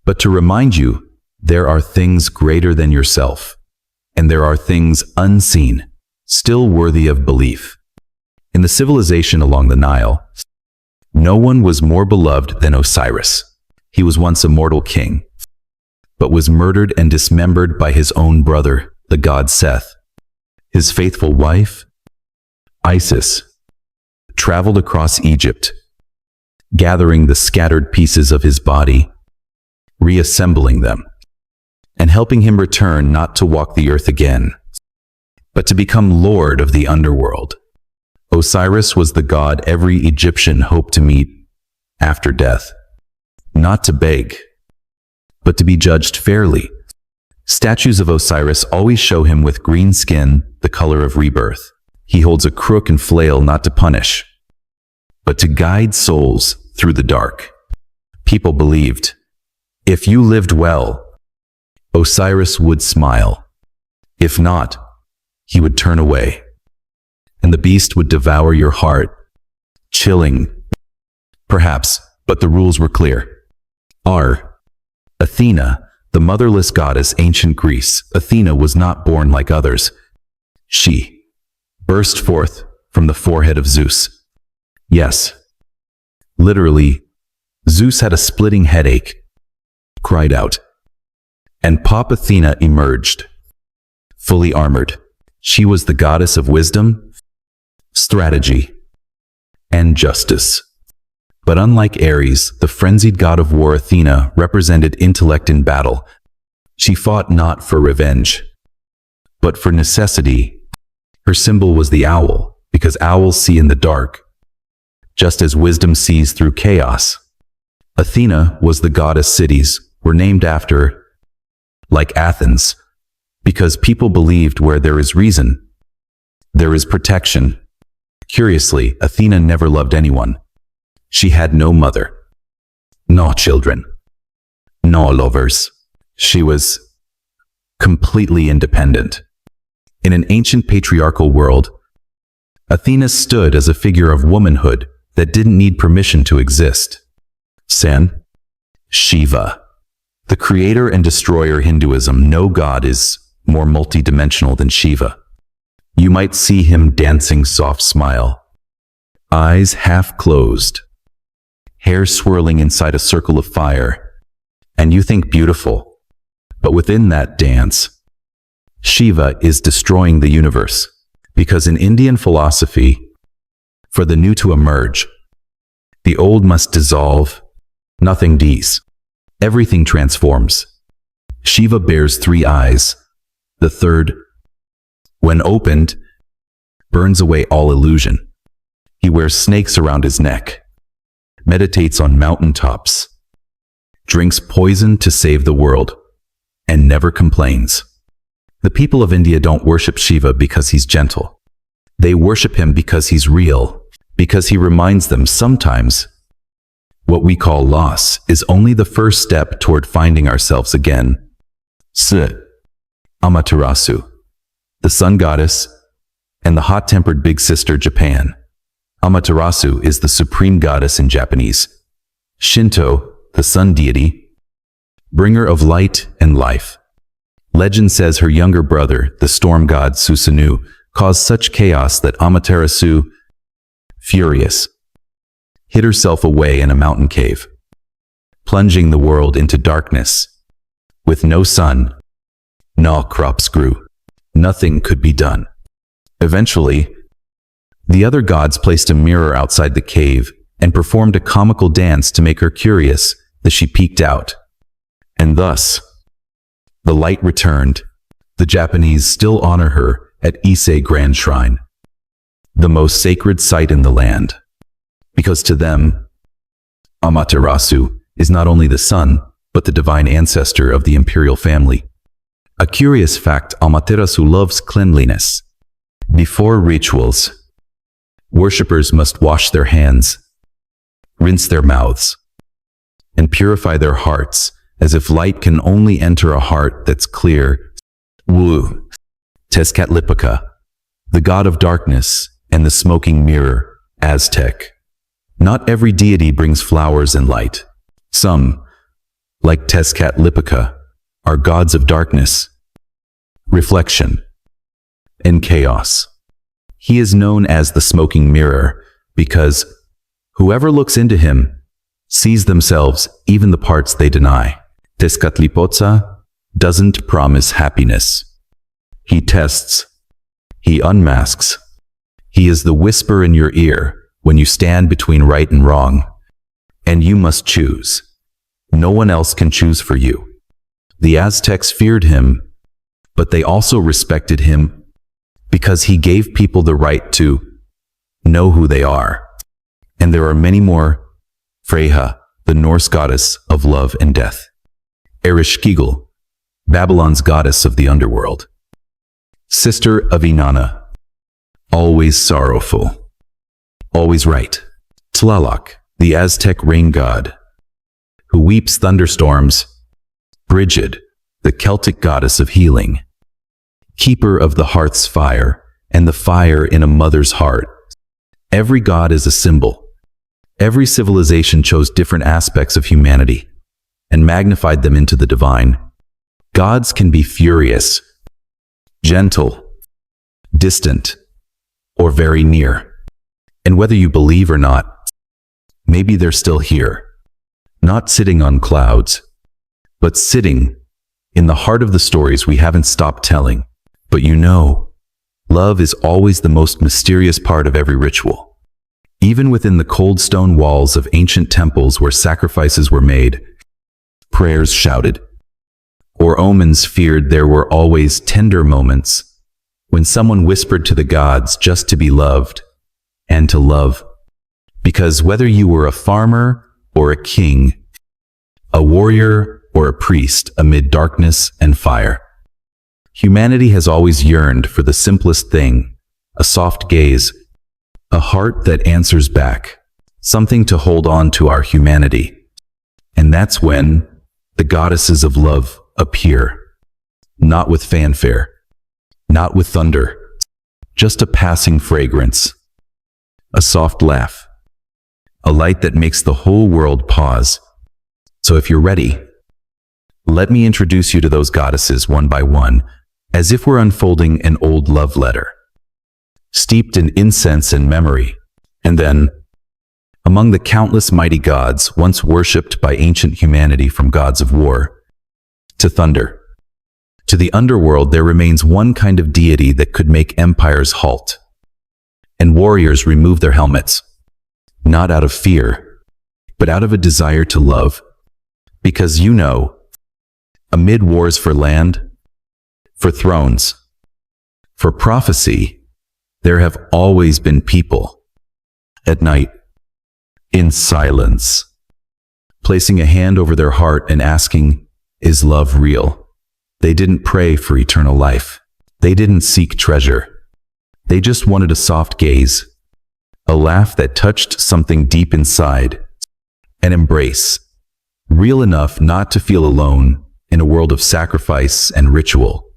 but to remind you there are things greater than yourself, and there are things unseen, still worthy of belief. In the civilization along the Nile, no one was more beloved than Osiris. He was once a mortal king, but was murdered and dismembered by his own brother, the god Seth. His faithful wife, Isis, traveled across Egypt, gathering the scattered pieces of his body, reassembling them, and helping him return not to walk the earth again, but to become lord of the underworld. Osiris was the god every Egyptian hoped to meet after death, not to beg, but to be judged fairly. Statues of Osiris always show him with green skin, the color of rebirth. He holds a crook and flail not to punish, but to guide souls through the dark. People believed, if you lived well, Osiris would smile. If not, he would turn away, and the beast would devour your heart. Chilling, perhaps, but the rules were clear. Athena, the motherless goddess ancient Greece, Athena was not born like others. She burst forth from the forehead of Zeus. Yes, literally, Zeus had a splitting headache, cried out, and Pop Athena emerged, fully armored. She was the goddess of wisdom, strategy, and justice. But unlike Ares, the frenzied god of war, Athena represented intellect in battle. She fought not for revenge, but for necessity. Her symbol was the owl, because owls see in the dark, just as wisdom sees through chaos. Athena was the goddess cities were named after, like Athens, because people believed where there is reason, there is protection. Curiously, Athena never loved anyone. She had no mother, no children, no lovers. She was completely independent. In an ancient patriarchal world, Athena stood as a figure of womanhood that didn't need permission to exist. Shiva, the creator and destroyer Hinduism. No god is more multidimensional than Shiva. You might see him dancing soft smile, eyes half closed, hair swirling inside a circle of fire, and you think beautiful. But within that dance, Shiva is destroying the universe. Because in Indian philosophy, for the new to emerge, the old must dissolve, nothing dies. Everything transforms. Shiva bears 3 eyes. The third, when opened, burns away all illusion. He wears snakes around his neck, meditates on mountaintops, drinks poison to save the world, and never complains. The people of India don't worship Shiva because he's gentle. They worship him because he's real, because he reminds them sometimes what we call loss is only the first step toward finding ourselves again. Amaterasu, the sun goddess, and the hot-tempered big sister Japan. Amaterasu is the supreme goddess in Japanese. Shinto, the sun deity, bringer of light and life. Legend says her younger brother, the storm god Susanoo, caused such chaos that Amaterasu, furious, hid herself away in a mountain cave, plunging the world into darkness. With no sun, no crops grew. Nothing could be done. Eventually, the other gods placed a mirror outside the cave and performed a comical dance to make her curious as she peeked out. And thus, the light returned. The Japanese still honor her at Ise Grand Shrine, the most sacred site in the land, because to them, Amaterasu is not only the sun, but the divine ancestor of the imperial family. A curious fact, Amaterasu loves cleanliness. Before rituals, worshippers must wash their hands, rinse their mouths, and purify their hearts, as if light can only enter a heart that's clear. Wu, Tezcatlipoca, the god of darkness and the smoking mirror, Aztec. Not every deity brings flowers and light. Some, like Tezcatlipoca, are gods of darkness, reflection, and chaos. He is known as the smoking mirror because whoever looks into him sees themselves, even the parts they deny. Tezcatlipoca doesn't promise happiness. He tests. He unmasks. He is the whisper in your ear when you stand between right and wrong, and you must choose. No one else can choose for you. The Aztecs feared him, but they also respected him because he gave people the right to know who they are. And there are many more. Freyja, the Norse goddess of love and death. Ereshkigal, Babylon's goddess of the underworld. Sister of Inanna, always sorrowful, always right. Tlaloc, the Aztec rain god, who weeps thunderstorms. Brigid, the Celtic goddess of healing. Keeper of the hearth's fire and the fire in a mother's heart. Every god is a symbol. Every civilization chose different aspects of humanity and magnified them into the divine. Gods can be furious, gentle, distant, or very near. And whether you believe or not, maybe they're still here, not sitting on clouds, but sitting in the heart of the stories we haven't stopped telling. But you know, love is always the most mysterious part of every ritual. Even within the cold stone walls of ancient temples where sacrifices were made, prayers shouted, or omens feared, there were always tender moments when someone whispered to the gods just to be loved and to love. Because whether you were a farmer or a king, a warrior or a priest amid darkness and fire, humanity has always yearned for the simplest thing, a soft gaze, a heart that answers back, something to hold on to our humanity. And that's when the goddesses of love appear, not with fanfare, not with thunder, just a passing fragrance, a soft laugh, a light that makes the whole world pause. So if you're ready, let me introduce you to those goddesses one by one, as if we're unfolding an old love letter, steeped in incense and memory. And then, among the countless mighty gods once worshipped by ancient humanity, from gods of war to thunder to the underworld, there remains one kind of deity that could make empires halt and warriors remove their helmets, not out of fear, but out of a desire to love. Because you know, amid wars for land, for thrones, for prophecy, there have always been people, at night, in silence, placing a hand over their heart and asking, is love real? They didn't pray for eternal life. They didn't seek treasure. They just wanted a soft gaze, a laugh that touched something deep inside, an embrace, real enough not to feel alone in a world of sacrifice and ritual.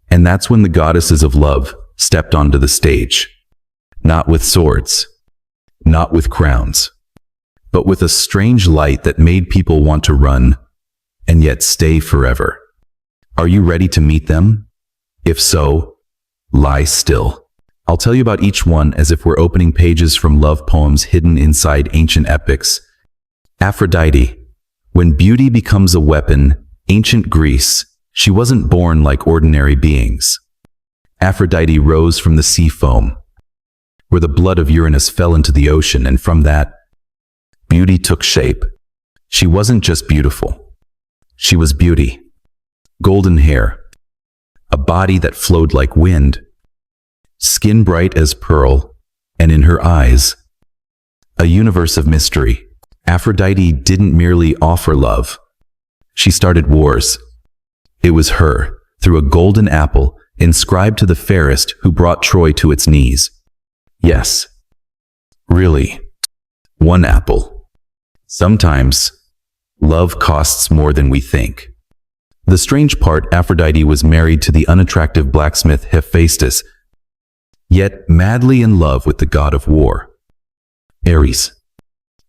And that's when the goddesses of love stepped onto the stage, not with swords, not with crowns, but with a strange light that made people want to run and yet stay forever. Are you ready to meet them? If so, lie still. I'll tell you about each one as if we're opening pages from love poems hidden inside ancient epics. Aphrodite. When beauty becomes a weapon, ancient Greece, she wasn't born like ordinary beings. Aphrodite rose from the sea foam, where the blood of Uranus fell into the ocean, and from that, beauty took shape. She wasn't just beautiful. She was beauty. Golden hair, a body that flowed like wind, skin bright as pearl, and in her eyes, a universe of mystery. Aphrodite didn't merely offer love. She started wars. It was her, through a golden apple, inscribed to the fairest, who brought Troy to its knees. Yes, really, one apple. Sometimes, love costs more than we think. The strange part, Aphrodite was married to the unattractive blacksmith Hephaestus, yet madly in love with the god of war, Ares.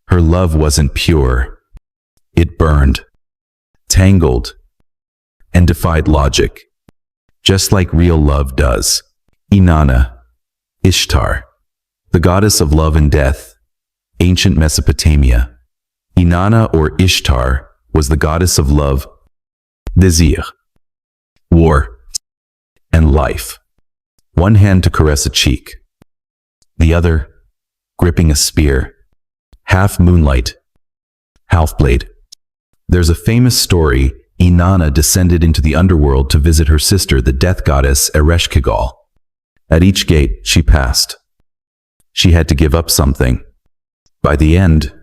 Her love wasn't pure. It burned, tangled, and defied logic, just like real love does. Inanna, Ishtar, the goddess of love and death, ancient Mesopotamia. Inanna, or Ishtar, was the goddess of love, désir, war, and life. One hand to caress a cheek, the other gripping a spear, half moonlight, half blade. There's a famous story. Inanna descended into the underworld to visit her sister, the death goddess Ereshkigal. At each gate she passed, she had to give up something. By the end,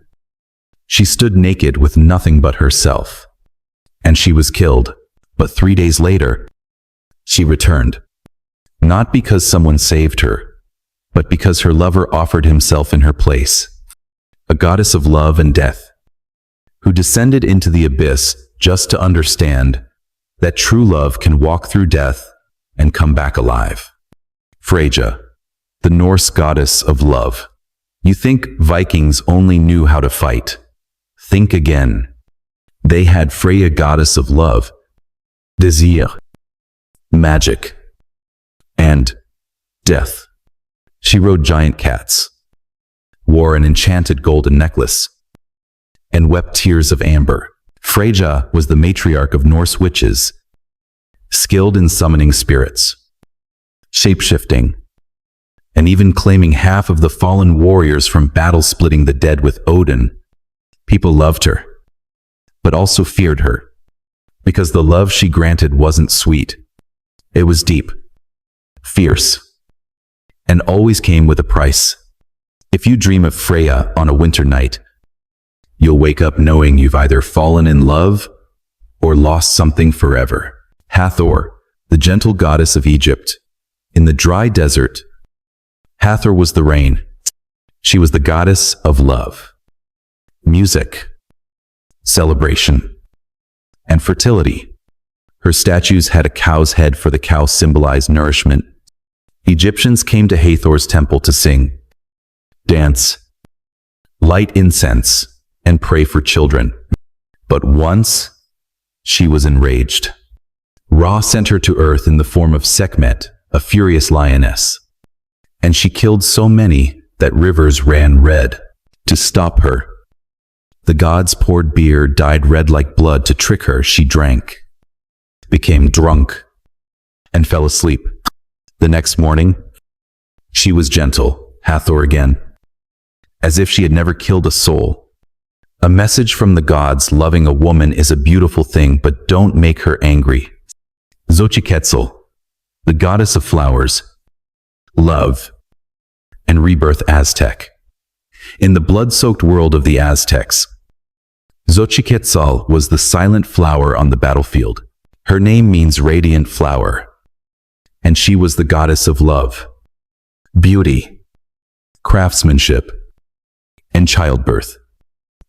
she stood naked with nothing but herself. And she was killed. But 3 days later, she returned. Not because someone saved her, but because her lover offered himself in her place. A goddess of love and death, who descended into the abyss just to understand that true love can walk through death and come back alive. Freyja, the Norse goddess of love. You think Vikings only knew how to fight? Think again. They had Freya, goddess of love, desire, magic, and death. She rode giant cats, wore an enchanted golden necklace, and wept tears of amber. Freyja was the matriarch of Norse witches, skilled in summoning spirits, shape-shifting, and even claiming half of the fallen warriors from battle, splitting the dead with Odin. People loved her, but also feared her, because the love she granted wasn't sweet. It was deep, fierce, and always came with a price. If you dream of Freya on a winter night, you'll wake up knowing you've either fallen in love or lost something forever. Hathor, the gentle goddess of Egypt. In the dry desert, Hathor was the rain. She was the goddess of love, music, celebration, and fertility. Her statues had a cow's head, for the cow symbolized nourishment. Egyptians came to Hathor's temple to sing, dance, light incense, and pray for children. But once, she was enraged. Ra sent her to earth in the form of Sekhmet, a furious lioness. And she killed so many that rivers ran red. To stop her, the gods poured beer dyed red like blood. To trick her, she drank, became drunk, and fell asleep. The next morning, she was gentle, Hathor again, as if she had never killed a soul. A message from the gods: loving a woman is a beautiful thing, but don't make her angry. Xochiquetzal, the goddess of flowers, love, and rebirth, Aztec. In the blood-soaked world of the Aztecs, Xochiquetzal was the silent flower on the battlefield. Her name means radiant flower, and she was the goddess of love, beauty, craftsmanship, and childbirth.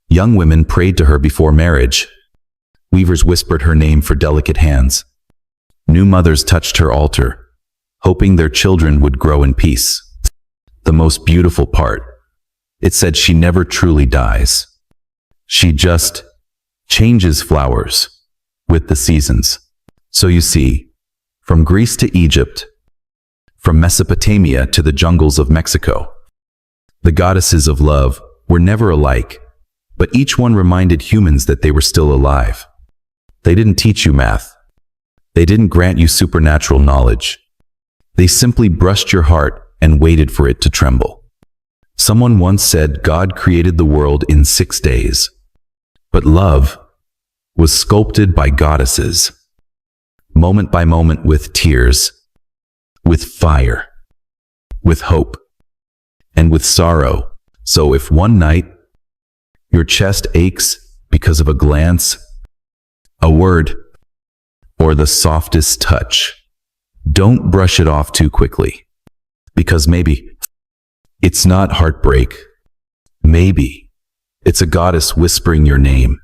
Young women prayed to her before marriage. Weavers whispered her name for delicate hands. New mothers touched her altar, hoping their children would grow in peace. The most beautiful part, it said she never truly dies. She just changes flowers with the seasons. So you see, from Greece to Egypt, from Mesopotamia to the jungles of Mexico, the goddesses of love were never alike, but each one reminded humans that they were still alive. They didn't teach you math. They didn't grant you supernatural knowledge. They simply brushed your heart and waited for it to tremble. Someone once said God created the world in 6 days, but love was sculpted by goddesses, moment by moment, with tears, with fire, with hope, and with sorrow. So if one night your chest aches because of a glance, a word, or the softest touch, don't brush it off too quickly. Because maybe it's not heartbreak. Maybe it's a goddess whispering your name.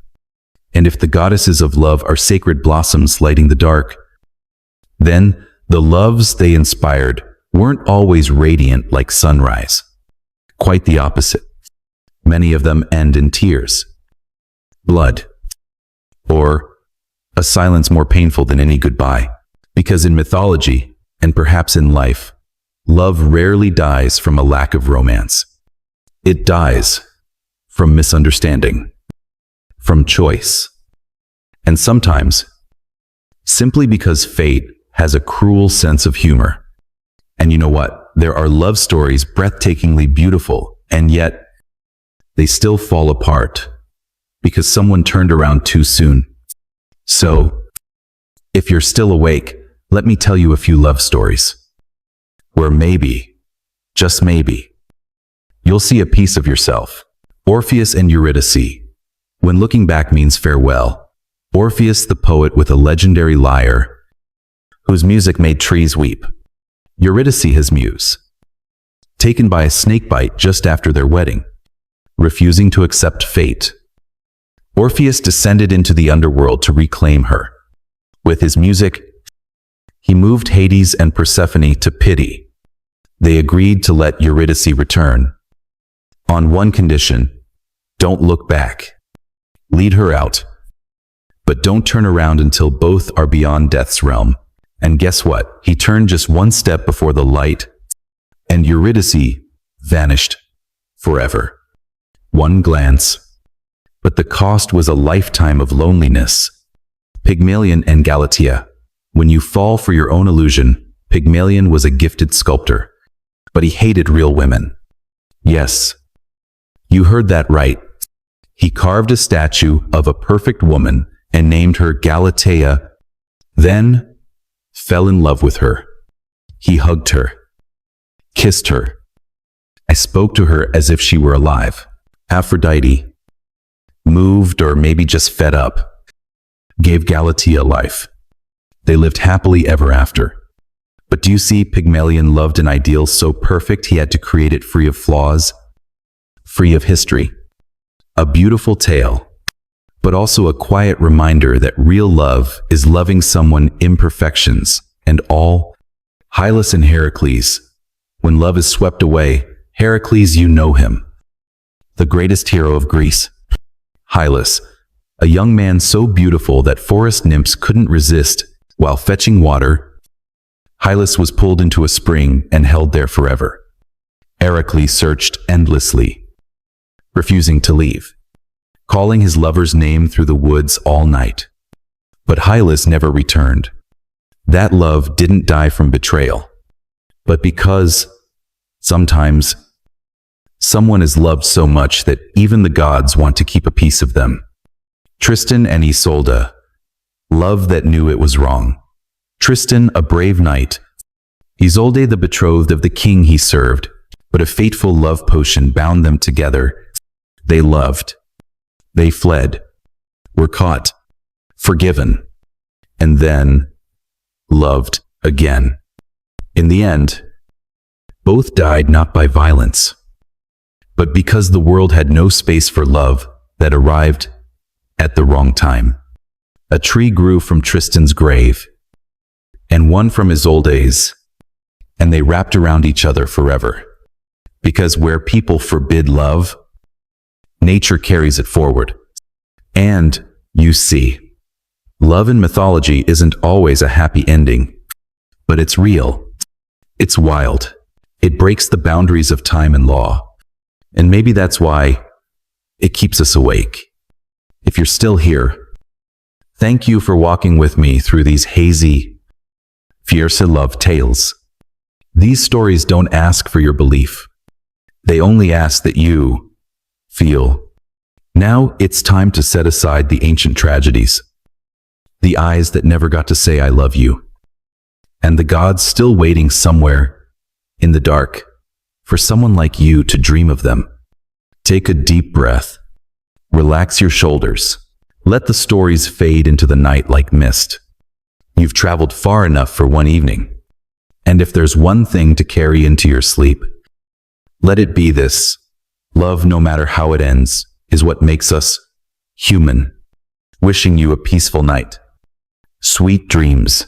And if the goddesses of love are sacred blossoms lighting the dark, then the loves they inspired weren't always radiant like sunrise. Quite the opposite. Many of them end in tears, blood, or a silence more painful than any goodbye. Because in mythology, and perhaps in life, love rarely dies from a lack of romance. It dies from misunderstanding, from choice, and sometimes simply because fate has a cruel sense of humor. And you know what? There are love stories breathtakingly beautiful And yet, they still fall apart because someone turned around too soon. So, if you're still awake, let me tell you a few love stories where maybe, just maybe, you'll see a piece of yourself. Orpheus and Eurydice. When looking back means farewell. Orpheus, the poet with a legendary lyre, whose music made trees weep. Eurydice, his muse, taken by a snakebite just after their wedding, refusing to accept fate. Orpheus descended into the underworld to reclaim her. With his music, he moved Hades and Persephone to pity. They agreed to let Eurydice return. On one condition: don't look back. Lead her out. But don't turn around until both are beyond death's realm. And guess what? He turned just one step before the light, and Eurydice vanished forever. One glance. But the cost was a lifetime of loneliness. Pygmalion and Galatea. When you fall for your own illusion, Pygmalion was a gifted sculptor, but he hated real women. Yes, you heard that right. He carved a statue of a perfect woman and named her Galatea, then fell in love with her. He hugged her, kissed her. I spoke to her as if she were alive. Aphrodite, moved or maybe just fed up, gave Galatea life. They lived happily ever after. But do you see, Pygmalion loved an ideal so perfect he had to create it free of flaws, free of history. A beautiful tale, but also a quiet reminder that real love is loving someone imperfections and all. Hylas and Heracles. When love is swept away, Heracles, you know him, the greatest hero of Greece. Hylas, a young man so beautiful that forest nymphs couldn't resist. While fetching water, Hylas was pulled into a spring and held there forever. Heracles searched endlessly, refusing to leave, calling his lover's name through the woods all night. But Hylas never returned. That love didn't die from betrayal, but because sometimes someone is loved so much that even the gods want to keep a piece of them. Tristan and Isolde. Love that knew it was wrong. Tristan, a brave knight. Isolde, the betrothed of the king he served, but a fateful love potion bound them together. They loved. They fled, were caught, forgiven, and then loved again. In the end, both died not by violence, but because the world had no space for love that arrived at the wrong time. A tree grew from Tristan's grave, and one from Isolde's, and they wrapped around each other forever. Because where people forbid love, nature carries it forward. And, you see, love in mythology isn't always a happy ending, but it's real. It's wild. It breaks the boundaries of time and law. And maybe that's why it keeps us awake. If you're still here, thank you for walking with me through these hazy, fierce love tales. These stories don't ask for your belief. They only ask that you feel. Now it's time to set aside the ancient tragedies, the eyes that never got to say I love you, and the gods still waiting somewhere in the dark for someone like you to dream of them. Take a deep breath. Relax your shoulders. Let the stories fade into the night like mist. You've traveled far enough for one evening. And if there's one thing to carry into your sleep, let it be this: love, no matter how it ends, is what makes us human. Wishing you a peaceful night. Sweet dreams.